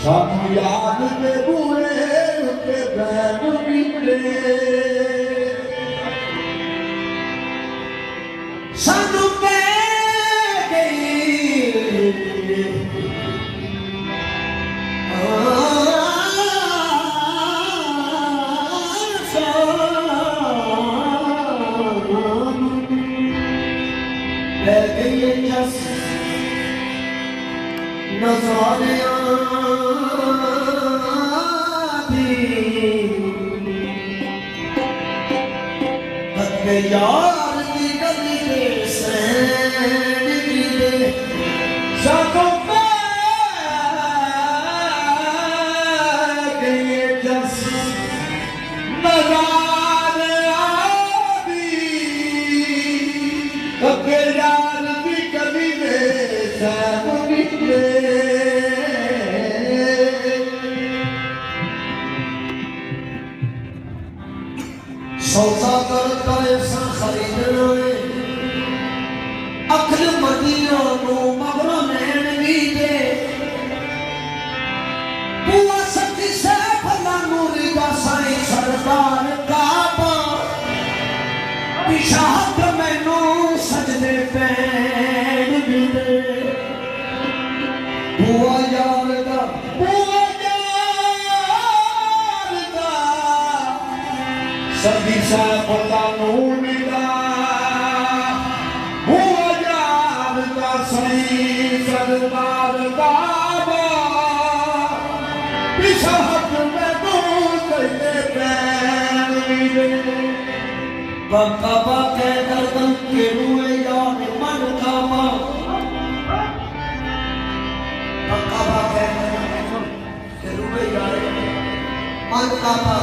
सानू याद दे बूहे उत्ते बैन मिले सानू कह गई जस नज़ारियां यार की गली दे सैन गिरे सानू गई जस नज़ारियां यार की गली दे सैन गिरे सौदा करता ऐसा खरीदना है अखल मदियों को मगरों नैन भी दे बुआ सती से भला नूरी का साई सरदार काबा पिशाहत मैनू सजदे पैन भी दे बुआ यार दा सदी सा पता नूर मिला हुआ यार का सही सरदार बाबा पिशाहत में दूर करते पैर मिले बाबा के दर्दन के रुए यार मन काबा बाबा के दर्दन के रुए यार मन काबा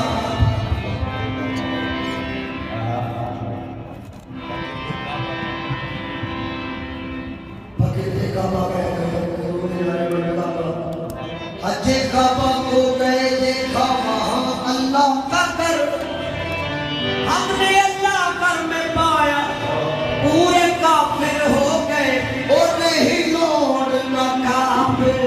हजे काबा को गए देखा वहां अल्लाह का कर हमने अल्लाह कर में पाया पूरे काफिर हो गए और नहीं लौटना काफिर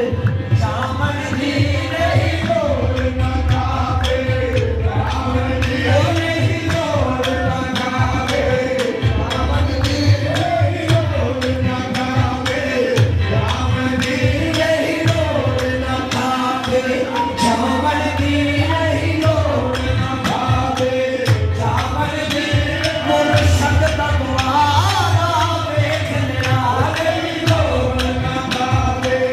सामन भी नहीं लौटना काफिर सामन भी नहीं लौटना काफिर सामन भी नहीं लौटना काफिर सामन भी नहीं लौटना काफिर सामन भी नहीं लौटना काफिर सामन भी मुर्शद तकवारा देखने आ गई लौटना काफिर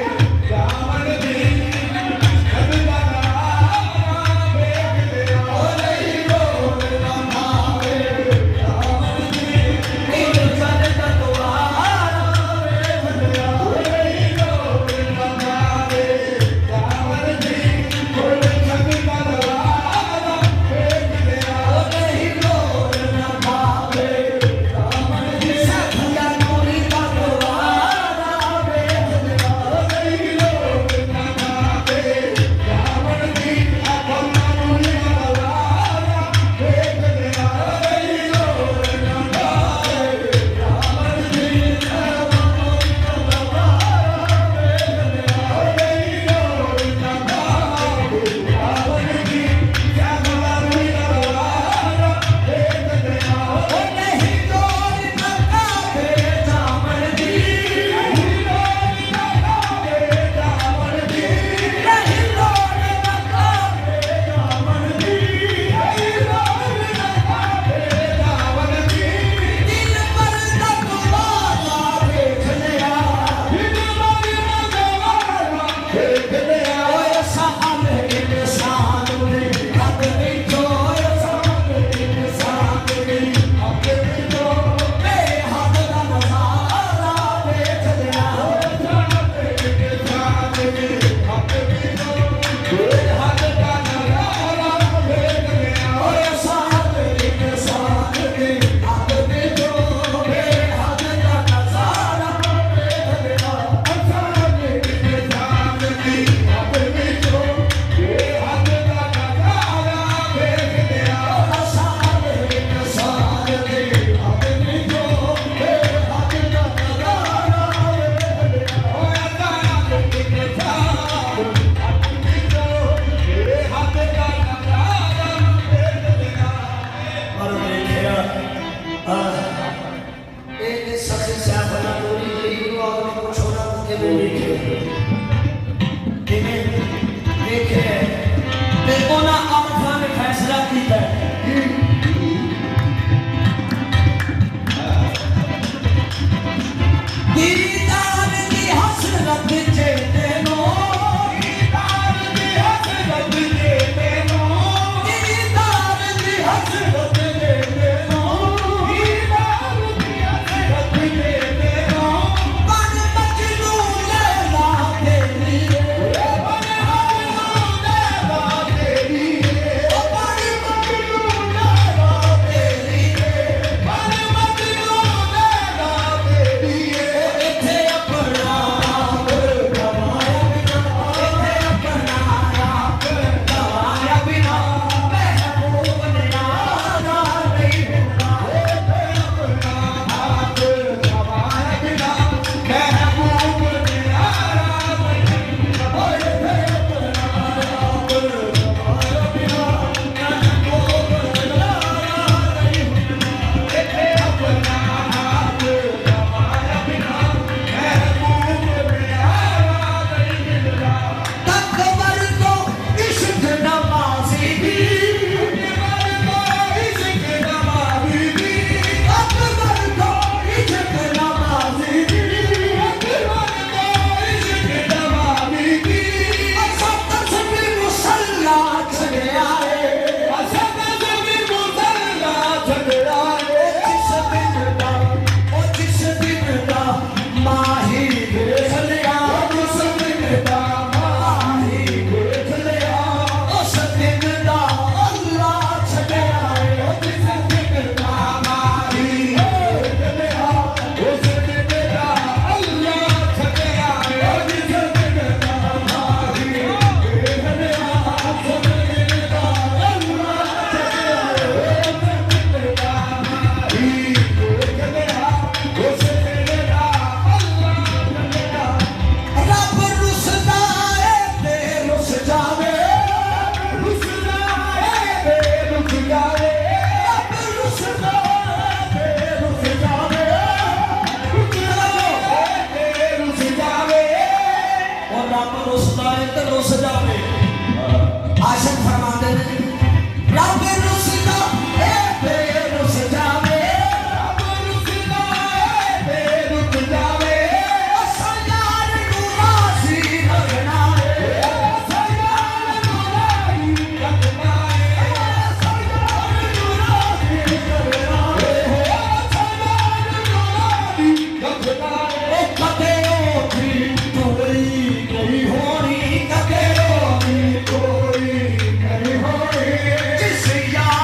जिन्हें देखे ते उन्हें अमफा ने फैसला किया दीदार की हसरत जेते नो दीदार की हसरत जेते नो दीदार की हसरत जेते नो दीदार की हसरत जेते नो बन मजनू लैला तेरी बन मजनू लैला तेरी बन मजनू लैला तेरी बन मजनू लैला तेरी इथे अपना गवाया बिना महबूब ने आना नहीं मिलना गवाया बिना महबूब ने आना नहीं मिलना गवाया बिना महबूब ने आना नहीं मिलना इथे अपना गवाया बिना महबूब ने आना नहीं मिलना तकबर को इश्क नवाज़ी दी इश्क नवाज़ी दी तकबर को इश्क नवाज़ी दी तकबर को इश्क नवाज़ी दी असद से भी मुसल्ला छड़े आए असद से भी मुसल्ला छड़े आए जिस दिन का माही देख लिया जिस दिन का माही देख लिया उस दिन का अल्लाह छड़े आए जिस दिन का माही देख लिया उस दिन का अल्लाह छड़े आए जिस दिन का माही देख लिया उस दिन का अल्लाह छड़े आए जिस दिन का माही देख लिया उस दिन का अल्लाह छड़े आए रब रुसदा है ते रुस जावे रुसदा है ते रुस जावे रब रुसदा है ते रुस जावे रुसदा है ते रुस जावे और रब रुसदा है ते रुस जावे आशिक फरमाते हैं रब रुसदा है ते रुस जावे रब रुसदा है ते रुस जावे असां यार नूं राज़ी रखना है असां यार नूं राज़ी रखना है असां यार नूं राज़ी रखना है असां यार नूं राज़ी रखना है कदे ओठी तोड़ी गई होनी कदे ओठी तोड़ी गई होनी जिस यार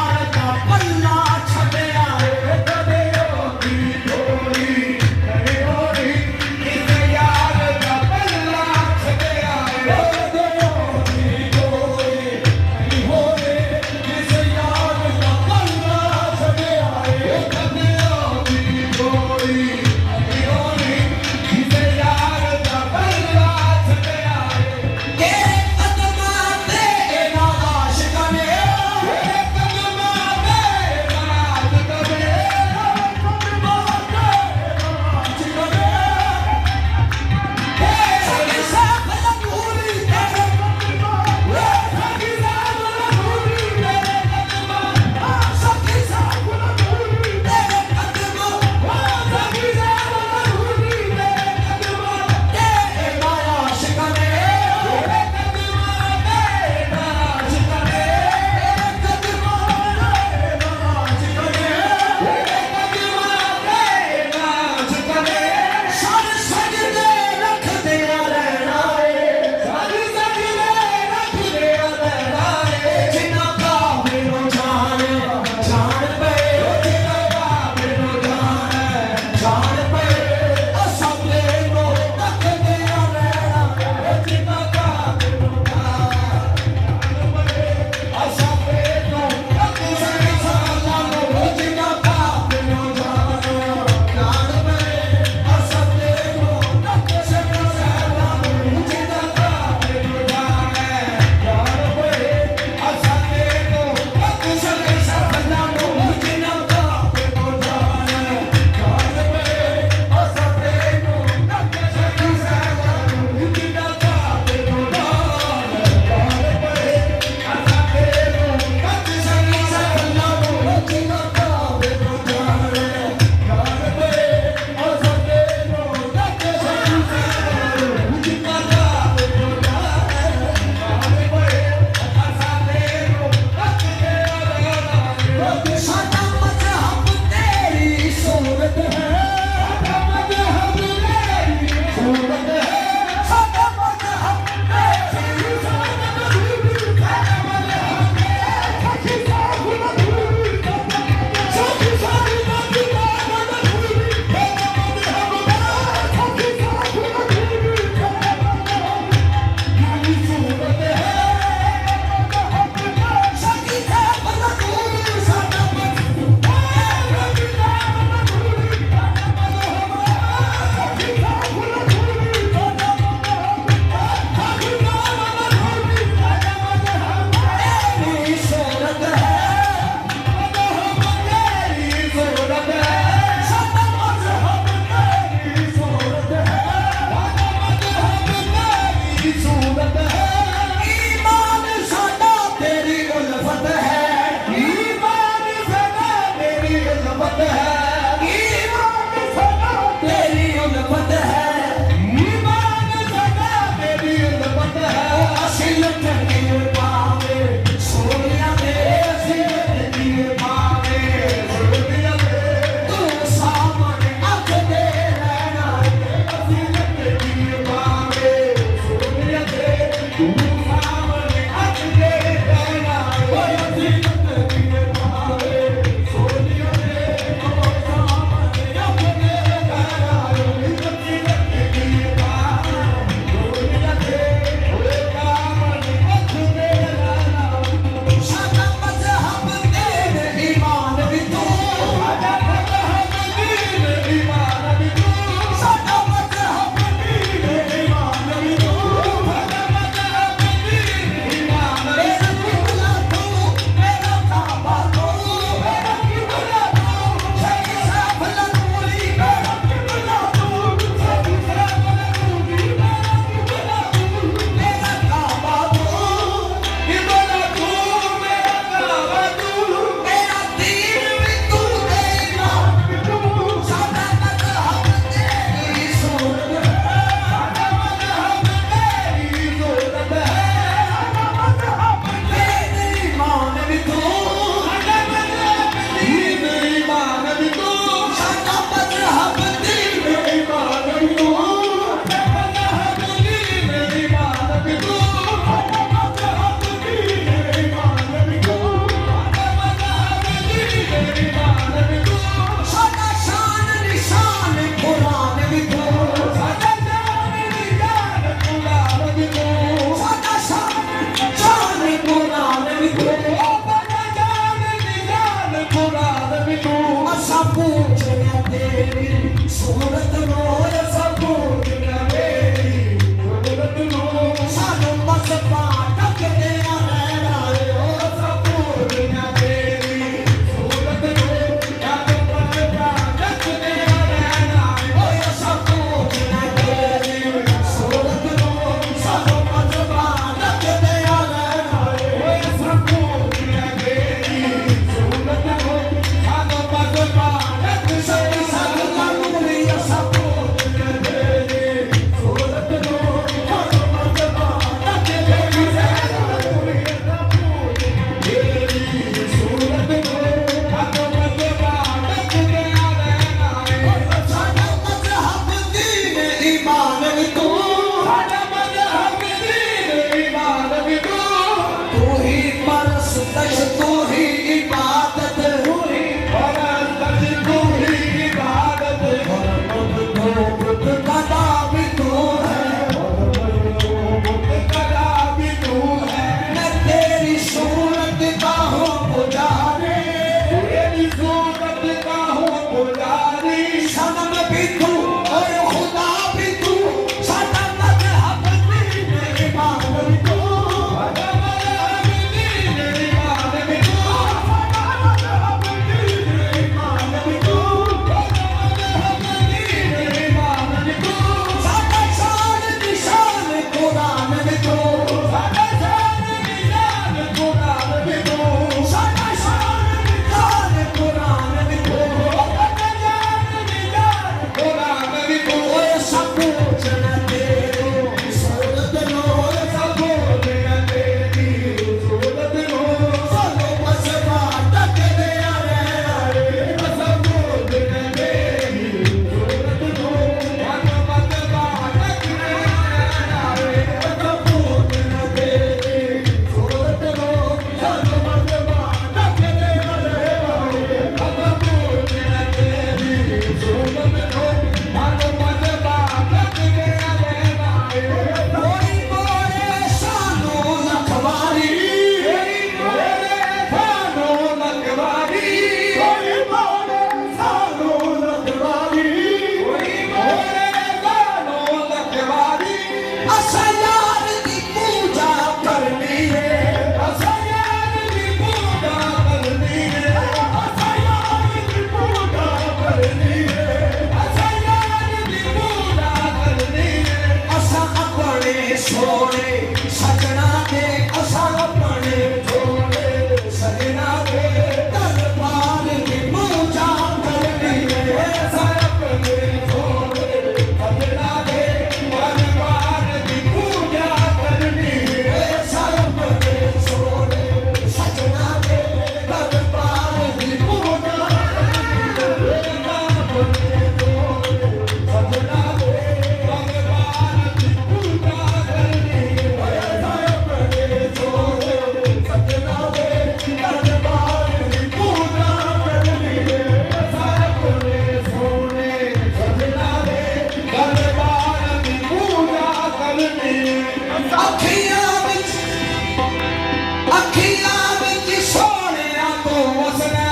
ਅੱਖੀਆਂ ਵਿੱਚ ਸੋਹਣਿਆ ਤੂੰ ਵਸਣਾ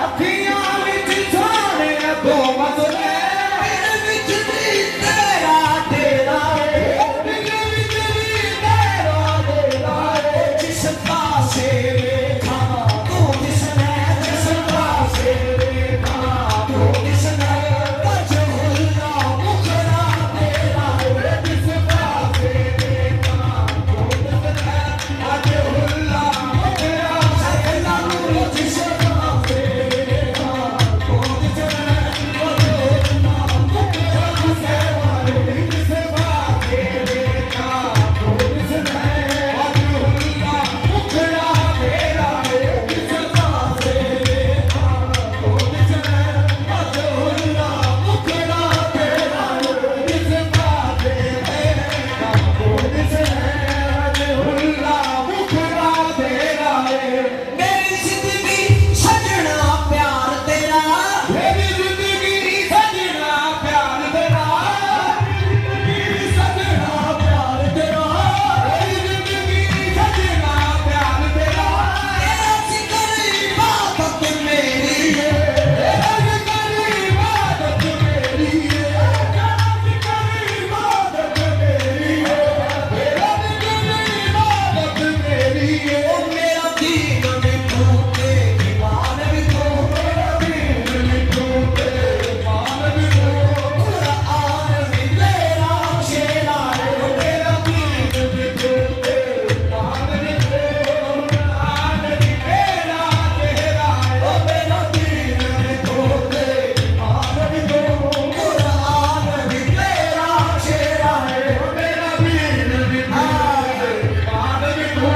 ਅੱਖੀਆਂ ਵਿੱਚ ਸੋਹਣਿਆ ਤੂੰ ਵਸਣਾ ਦਿਲ ਵਿੱਚ ਵੀ ਤੇਰਾ ਡੇਰਾ ਦਿਲ ਵਿੱਚ ਵੀ ਤੇਰਾ ਡੇਰਾ ਜਿਸ ਪਾਸੇ ਵੇਖਾਂ ਤੂੰ ਦਿਸਣਾ ਜਿਸ ਪਾਸੇ ਵੇਖਾਂ ਤੂੰ ਦਿਸਣਾ ਵਜਹੁੱਲਾ ਮੁਖੜਾ ਤੇਰਾ ਜਿਸ ਪਾਸੇ ਵੇਖਾਂ ਤੂੰ ਦਿਸਣਾ ਵਜਹੁੱਲਾ ਮੁਖੜਾ ਸਹਿਲਾ ਨੂੰ ਜਿਸ ਪਾਸੇ ਵੇਖਾਂ ਤੂੰ ਦਿਸਣਾ ਵਜਹੁੱਲਾ ਮੁਖੜਾ ਸਹਿਲਾ ਜਿਸ ਪਾਸੇ ਵੇਖਾਂ ਤੂੰ ਦਿਸਣਾ ਵਜਹੁੱਲਾ ਮੁਖੜਾ ਤੇਰਾ ਜਿਸ ਪਾਸੇ ਵੇਖਾਂ ਤੂੰ ਦਿਸਣਾ ਵਜਹੁੱਲਾ ਮੁਖੜਾ ਤੇਰਾ ਜਿਸ ਪਾਸੇ ਵੇਖਾਂ ਤੂੰ ਦਿਸਣਾ ਵਜਹੁੱਲਾ ਮੁਖੜਾ ਤੇਰਾ ਮੇਰੀ ਜ਼ਿੰਦਗੀ ਸਜਣਾ ਪਿਆਰ ਤੇਰਾ ਮੇਰੀ ਜ਼ਿੰਦਗੀ ਸਜਣਾ ਪਿਆਰ ਤੇਰਾ ਮੇਰੀ ਜ਼ਿੰਦਗੀ ਸਜਣਾ ਪਿਆਰ ਤੇਰਾ ਮੇਰੀ ਜ਼ਿੰਦਗੀ ਸਜਣਾ ਪਿਆਰ ਤੇਰਾ ਤੇਰਾ ਜ਼ਿਕਰ ਇਬਾਦਤ ਮੇਰੀ ਹੈ ਤੇਰਾ ਜ਼ਿਕਰ ਇਬਾਦਤ ਮੇਰੀ ਹੈ ਤੇਰਾ ਜ਼ਿਕਰ ਇਬਾਦਤ ਮੇਰੀ ਹੈ ਤੇਰਾ ਜ਼ਿਕਰ ਇਬਾਦਤ ਮੇਰੀ ਹੈ ਓ ਮੇਰਾ ਦੀਨ ਵੀ ਤੂੰ ਤੇ ਇਮਾਨ ਵੀ ਤੂੰ ਮੇਰਾ ਦੀਨ ਵੀ ਤੂੰ ਤੇ ਇਮਾਨ ਵੀ ਤੂੰ ਕੁਰਾਨ ਵੀ ਤੇਰਾ ਸ਼ੇਰਾ ਹੈ ਓ ਮੇਰਾ ਦੀਨ ਵੀ ਤੂੰ ਤੇ ਇਮਾਨ ਵੀ ਤੂੰ ਕੁਰਾਨ ਵੀ ਤੇਰਾ ਸ਼ੇਰਾ ਹੈ ਓ ਮੇਰਾ ਦੀਨ ਵੀ ਤੂੰ ਤੇ ਇਮਾਨ ਵੀ ਤੂੰ ਕੁਰਾਨ ਵੀ ਤੇਰਾ ਸ਼ੇਰਾ ਹੈ ਓ ਮੇਰਾ ਦੀਨ ਵੀ ਤੂੰ ਤੇ ਇਮਾਨ ਵੀ ਤੂੰ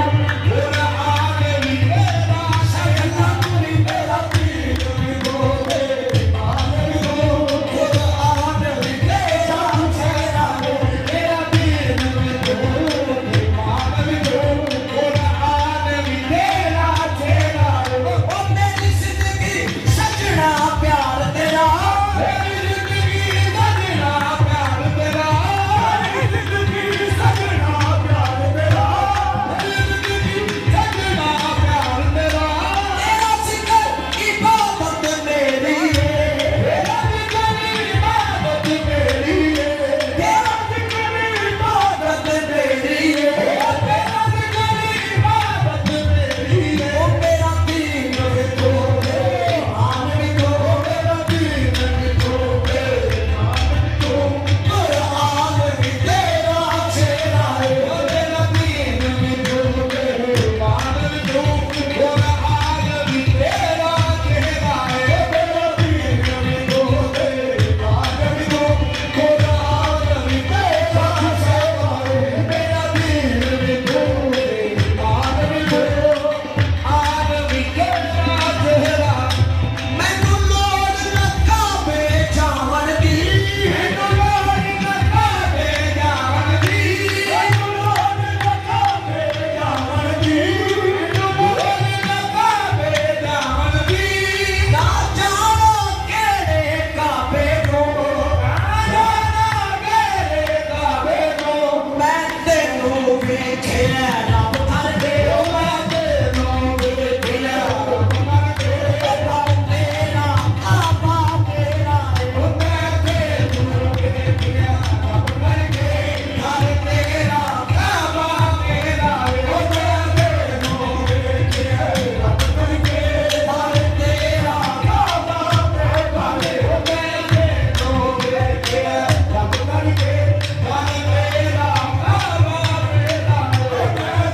ਕੁਰਾਨ ਵੀ ਤੇਰਾ ਸ਼ੇਰਾ ਹੈ ਮੇਰਾ ਦੀਨ ਵੀ ਤੂੰ ਤੇ ਇਮਾਨ ਵੀ ਤੂੰ ਕੁਰਾਨ ਵੀ ਤੇਰਾ ਸ਼ੇਰਾ ਹੈ ਮੇਰਾ ਦੀਨ ਵੀ ਤੂੰ ਤੇ ਇਮਾਨ ਵੀ ਤੂੰ ਕੁਰਾਨ ਵੀ ਤੇਰਾ ਸ਼ੇਰਾ ਹੈ ਓ ਮੇਰੀ ਜ਼ਿੰਦਗੀ ਸਜਣਾ ਪਿਆਰ ਤੇਰਾ ਮੇਰੀ ਜ਼ਿੰਦਗੀ ਸਜਣਾ ਪਿਆਰ ਤੇਰਾ ਮੇਰੀ ਜ਼ਿੰਦਗੀ ਸਜਣਾ ਪਿਆਰ ਤੇਰਾ ਮੇਰੀ ਜ਼ਿੰਦਗੀ ਸਜਣਾ ਪਿਆਰ ਤੇਰਾ ਤੇਰਾ ਜ਼ਿਕਰ ਇਬਾਦਤ ਮੇਰੀ ਹੈ ਤੇਰਾ ਜ਼ਿਕਰ ਇਬਾਦਤ ਮੇਰੀ ਹੈ ਤੇਰਾ ਜ਼ਿਕਰ ਇਬਾਦਤ ਮੇਰੀ ਹੈ ਤੇਰਾ ਜ਼ਿਕਰ ਇਬਾਦਤ ਮੇਰੀ ਹੈ ਓ ਮੇਰਾ ਦੀਨ ਵੀ ਤੂੰ ਤੇ ਇਮਾਨ ਵੀ ਤੂੰ ਮੇਰਾ ਦੀਨ ਵੀ ਤੂੰ ਤੇ ਇਮਾਨ ਵੀ ਤੂੰ ਕੁਰਾਨ ਵੀ ਤੇਰਾ ਸ਼ੇਰਾ ਹੈ ਓ ਮੇਰਾ ਦੀਨ ਵੀ ਤੂੰ ਤੇ ਇਮਾਨ ਵੀ ਤੂੰ ਕੁਰਾਨ ਵੀ ਤੇਰਾ ਸ਼ੇਰਾ ਹੈ ਓ ਮੇਰਾ ਦੀਨ ਵੀ ਤੂੰ ਤੇ ਇਮਾਨ ਵੀ ਤੂੰ ਕੁਰਾਨ ਵੀ ਤੇਰਾ ਸ਼ੇਰਾ ਹੈ ਮੇਰਾ ਦੀਨ ਵੀ ਤੂੰ ਤੇ ਇਮਾਨ ਵੀ ਤੂੰ ਆਨ ਵੀ ਤੇਰਾ ਸ਼ੇਰਾ ਮੈਨੂੰ ਲੋੜ ਨਾ ਕਾਬੇ ਜਾਵਣ ਦੀ ਮੈਨੂੰ ਲੋੜ ਨਾ ਕਾਬੇ ਜਾਵਣ ਦੀ ਮੈਨੂੰ ਲੋੜ ਨਾ ਕਾਬੇ ਜਾਵਣ ਦੀ ਮੈਨੂੰ ਲੋੜ ਨਾ ਕਾਬੇ ਜਾਵਣ ਦੀ ਨਾ ਜਾਣਾ ਕਿਹੜੇ ਕਾਬੇ ਨੂੰ ਨਾ ਜਾਣਾ ਕਿਹੜੇ ਕਾਬੇ ਨੂੰ ਮੈਂ ਤੈਨੂੰ ਵੇਖਿਆ ਰੱਬ ਥਰ ਦੇ ਓ ਮੈਂ ਤੈਨੂੰ ਵੇਖਿਆ ਰੱਬ ਥਰ ਦੇ ਰੱਬ ਤੇਰਾ ਕਾਬਾ ਤੇਰਾ ਓ ਮੈਂ ਤੈਨੂੰ ਵੇਖਿਆ ਰੱਬ ਥਰ ਦੇ ਘਰ ਤੇਰਾ ਕਾਬਾ ਤੇਰਾ ਓ ਮੈਂ ਤੈਨੂੰ ਵੇਖਿਆ ਰੱਬ ਥਰ ਦੇ ਘਰ ਤੇਰਾ ਕਾਬਾ ਤੇਰਾ ਓ ਮੈਂ ਤੈਨੂੰ ਵੇਖਿਆ ਰੱਬ ਥਰ ਦੇ ਘਰ ਤੇਰਾ ਕਾਬਾ ਤੇਰਾ ਓ ਮੈਂ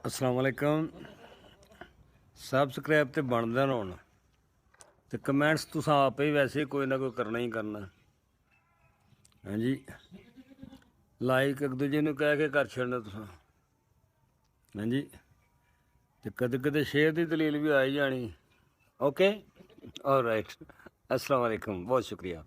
अस्सलाम वालेकुम। सबसक्राइब तो बनता ना होना तो कमेंट्स तुसा आप ही वैसे कोई ना कोई करना ही करना। हाँ जी, लाइक एक दूजे को कह के कर छड़ना तुसा। हाँ जी, तो कदे कदे शेयर की दलील भी आई जानी। Okay, all right. अस्सलाम वालेकुम, बहुत शुक्रिया।